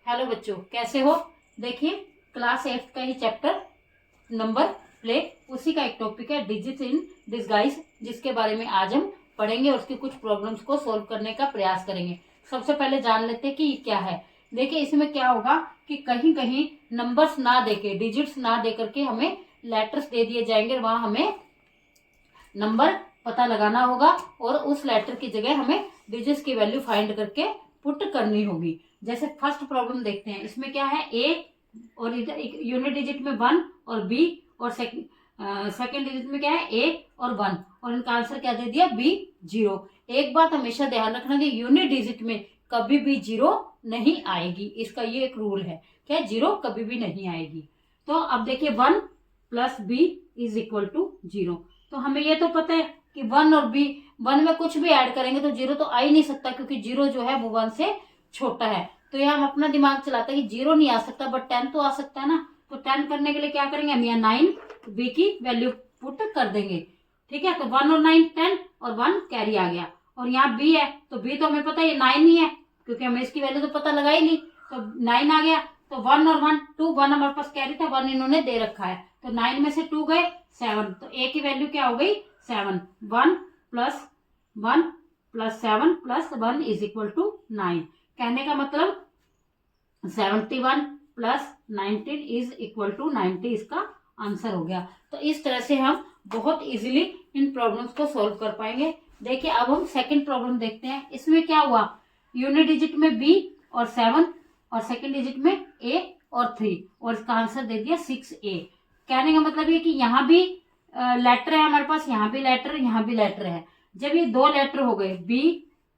Hello बच्चों, कैसे हो। देखिए, क्लास 8 का ही चैप्टर नंबर प्ले, उसी का एक टॉपिक है डिजिट्स इन डिस्गाइज, जिसके बारे में आज हम पढ़ेंगे और उसकी कुछ प्रॉब्लम्स को सॉल्व करने का प्रयास करेंगे। सबसे पहले जान लेते हैं कि ये क्या है। देखिए, इसमें क्या होगा कि कहीं कहीं नंबर्स ना देके, डिजिट्स ना दे करके हमें लेटर्स दे दिए जाएंगे, वहां हमें नंबर पता लगाना होगा और उस लेटर की जगह हमें डिजिट्स की वैल्यू फाइंड करके पुट करनी होगी। जैसे फर्स्ट प्रॉब्लम देखते हैं। इसमें क्या है, ए और इधर यूनिट डिजिट में 1 और बी, और सेकंड डिजिट में क्या है, ए और 1, और इनका आंसर क्या दे दिया, बी 0। एक बात हमेशा ध्यान रखना कि यूनिट डिजिट में कभी भी 0 नहीं आएगी, इसका ये एक रूल है, क्या 0 कभी भी नहीं आएगी। तो अब देखिए 1 plus B is equal to 0। तो हमें ये तो पता है कि 1 और बी, 1 में कुछ भी ऐड करेंगे तो 0 तो आ ही नहीं सकता, क्योंकि 0 जो है वो 1 से छोटा है। तो यहाँ हम अपना दिमाग चलाते हैं कि 0 नहीं आ सकता, बट 10 तो आ सकता है ना। तो 10 करने के लिए क्या करेंगे हम, यहाँ 9 बी की वैल्यू पुट कर देंगे। ठीक है, तो 1 और 9 10 और 1 कैरी आ गया। और यहाँ बी है, तो बी तो हमें पता है ये 9 ही है, क्योंकि हमें इसकी वैल्यू तो पता लगा ही नहीं। तो 9 आ गया, तो 1 और 1 2, 1 हमारे पास कैरी था, 1 इन्होंने दे रखा है, तो 9 में से 2 गए 7। तो ए की वैल्यू क्या हो गई, 7। 1 plus 1 plus 7 plus 1 is equal to 9। कहने का मतलब 71 प्लस 19 इज इक्वल टू 90, इसका आंसर हो गया। तो इस तरह से हम बहुत इजीली इन प्रॉब्लम्स को सॉल्व कर पाएंगे। देखिए, अब हम सेकंड प्रॉब्लम देखते हैं। इसमें क्या हुआ, यूनिट डिजिट में बी और 7 और सेकंड डिजिट में ए और 3, और इसका आंसर दे दिया 6a। कहने का मतलब ये कि यहाँ भी लेटर है हमारे पास, यहाँ भी लेटर, यहाँ भी लेटर है। जब ये दो लेटर हो गए, b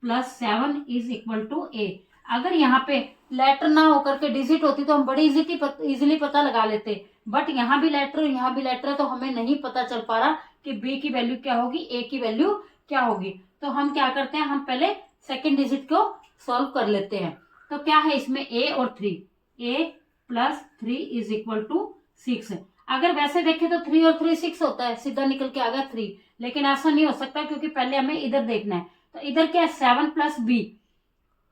plus 7 is equal to a, अगर यहाँ पे लेटर ना होकर के डिजिट होती तो हम बड़ी इजीली पता लगा लेते, बट यहाँ भी लेटर और यहाँ भी लेटर है, तो हमें नहीं पता चल पा रहा कि b की वैल्यू क्या होगी, a की वैल्यू क्या होगी। तो हम क्या करते हैं, हम पहले सेकेंड डिजिट को सॉल्व कर लेते हैं। तो क्या है इसमें, a और 3, a plus 3 is equal to 6। अगर वैसे देखें तो 3 और 3 6 होता है, सीधा निकल के आ गया 3, लेकिन ऐसा नहीं हो सकता, क्योंकि पहले हमें इधर देखना है। तो इधर क्या है, 7 प्लस बी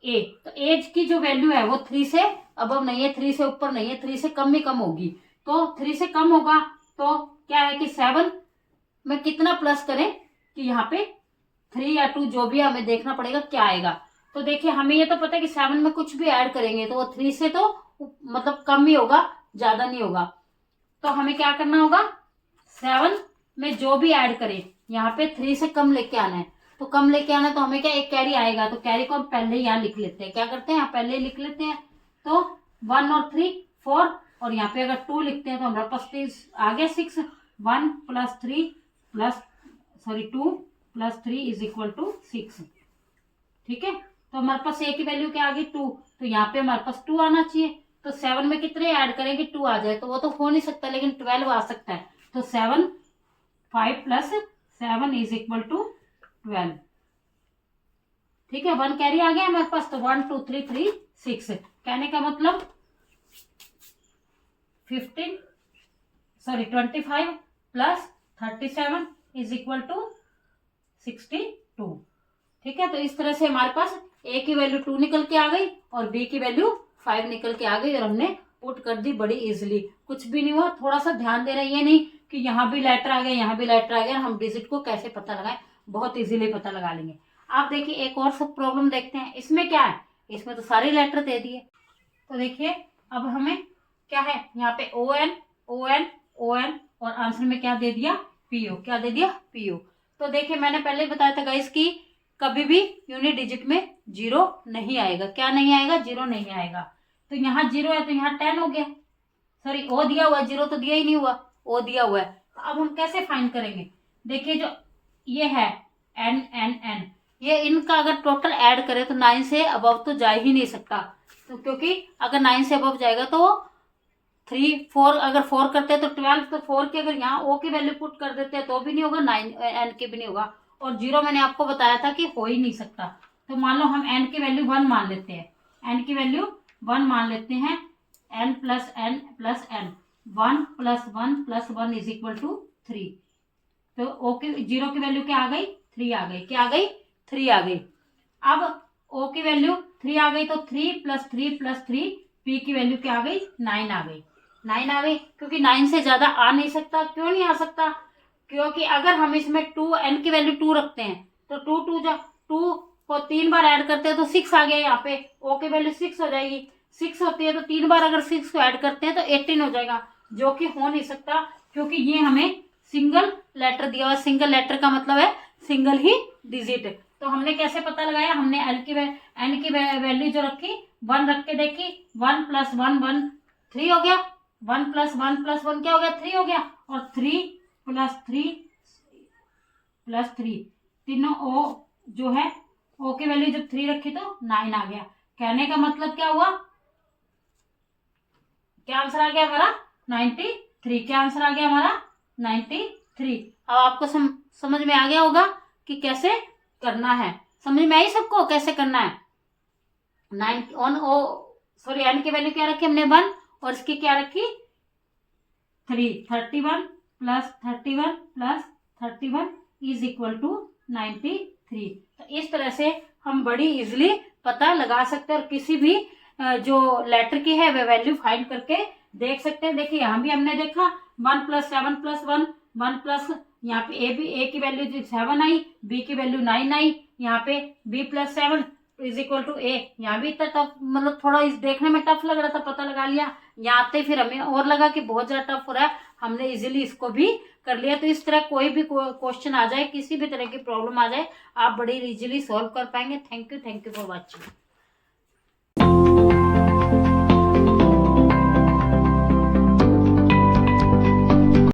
ए, तो एज की जो वैल्यू है वो 3 से अबव नहीं है, 3 से ऊपर नहीं है, 3 से कम ही कम होगी। तो 3 से कम होगा तो क्या है कि 7 में कितना प्लस करें कि यहाँ पे 3 या 2 जो भी हमें देखना पड़ेगा क्या आएगा। तो देखिए, हमें ये तो पता है कि 7 में कुछ भी ऐड करेंगे तो वो 3 से तो मतलब कम ही होगा, ज्यादा नहीं होगा। तो हमें क्या करना होगा, 7 में जो भी ऐड करें यहाँ पे 3 से कम लेके आना है। तो कम लेके आना है तो हमें क्या, एक कैरी आएगा, तो कैरी को हम पहले ही यहाँ लिख लेते हैं। क्या करते हैं, यहाँ पहले लिख लेते हैं। तो 1 और 3 4, और यहाँ पे अगर 2 लिखते हैं तो हमारे पास आ गया 6। 1 plus 3 plus 2 plus 3 is equal to 6। ठीक है, तो हमारे पास ए की वैल्यू क्या आ गई, 2, तो यहाँ पे हमारे पास 2 आना चाहिए। तो 7 में कितने ऐड करेंगे, 2 आ जाए, तो वो तो हो नहीं सकता, लेकिन 12 आ सकता है। तो 7 5 प्लस 7 इज इक्वल टू 12। ठीक है, 1 कैरी आ गया हमारे पास, तो 1 2 3 3 6। कहने का मतलब 25 प्लस 37 इज इक्वल टू 62। ठीक है, तो इस तरह से हमारे पास ए की वैल्यू 2 निकल के आ गई और बी की वैल्यू 5 निकल के आ गई, और हमने पुट कर दी बड़ी इजीली। कुछ भी नहीं हुआ, थोड़ा सा ध्यान देना, ये नहीं कि यहाँ भी लेटर आ गया, यहाँ भी लेटर आ गया, हम डिजिट को कैसे पता लगाएं, बहुत इजीली पता लगा लेंगे। आप देखिए, एक और सब प्रॉब्लम देखते हैं। इसमें क्या है, इसमें तो सारे लेटर दे दिए। तो देखिए, अब हमें क्या है, यहाँ पे ON ON ON, और आंसर में क्या दे दिया, PO। क्या दे दिया, PO। तो देखिए, मैंने पहले बताया था गाइस कि कभी भी यूनिट डिजिट में 0 नहीं आएगा। क्या नहीं आएगा, 0 नहीं आएगा। तो यहाँ 0 है तो यहाँ 10 हो गया, सॉरी O दिया हुआ है, 0 तो दिया ही नहीं हुआ, O दिया हुआ है। तो अब हम कैसे फाइंड करेंगे, देखिए जो ये है N N N, ये इनका अगर टोटल ऐड करें तो 9 से अबव तो जा ही नहीं सकता। तो क्योंकि अगर 9 से अबव जाएगा तो 3 4, अगर 4 करते हैं तो 12, तो 4 की अगर यहाँ O की वैल्यू पुट कर देते हैं तो भी नहीं होगा, 9 N की भी नहीं होगा, और 0 मैंने आपको बताया था कि हो ही नहीं सकता। तो मान लो हम N की वैल्यू 1 मान लेते हैं, N की वैल्यू 1 मान लेते हैं, N plus N plus N, 1 plus 1 plus 1 is equal to 3। तो O की 0 की वैल्यू क्या आ गई, 3 आ गई। क्या आ गई, 3 आ गई। अब O की वैल्यू 3 आ गई, तो 3 प्लस 3 प्लस 3 p की वैल्यू क्या आ गई, 9 आ गई, 9 आ गई, क्योंकि 9 से ज्यादा आ नहीं सकता। क्यों नहीं आ सकता, क्योंकि अगर हम इसमें 2 n की वैल्यू 2 रखते हैं तो 2 को 3 बार ऐड करते हैं तो 6 आ गया यहाँ पे, o की वैल्यू 6 हो जाएगी, 6 होती है तो 3 बार अगर 6 को ऐड करते हैं तो 18 हो जाएगा, जो कि हो नहीं सकता, क्योंकि ये हमें सिंगल लेटर दिया हुआ। सिंगल लेटर का मतलब है सिंगल ही डिजिट। तो हमने कैसे पता लगाया, हमने एन की वैल्यू जो रखी 1 रख के देखी, 1 + 1 1 3 हो गया, 1 + 1 + 1 क्या हो गया, 3 हो गया, और 3 + 3 + 3 तीनों ओ जो है ओ की वैल्यू जब 3 रखी तो 9 आ गया। कहने का मतलब क्या हुआ, क्या आंसर आ गया हमारा 93। क्या आंसर आ गया हमारा 93। अब आपको समझ में आ गया होगा कि कैसे करना है, समझ में आई सबको कैसे करना है। एन की वैल्यू क्या रखी हमने 1, और इसकी क्या रखी 3, 31 + 31 + 31 = 93। तो इस तरह से हम बड़ी इजिली पता लगा सकते हैं और किसी भी जो लेटर की है वह वैल्यू फाइंड करके देख सकते हैं। देखिए यहाँ भी हमने देखा 1 + 7 + 1 1 प्लस, यहाँ पे ए की वैल्यू 7 आई, बी की वैल्यू 9 आई, यहाँ पे b + 7 = a। यहाँ भी इतना टफ, मतलब थोड़ा इस देखने में टफ लग रहा था, पता लगा लिया। यहाँ आते फिर हमें और लगा कि बहुत ज्यादा टफ हो रहा है, हमने इजीली इसको भी कर लिया। तो इस तरह कोई भी क्वेश्चन आ जाए, किसी भी तरह की प्रॉब्लम आ जाए, आप बड़ी इजीली सॉल्व कर पाएंगे। Thank you for watching.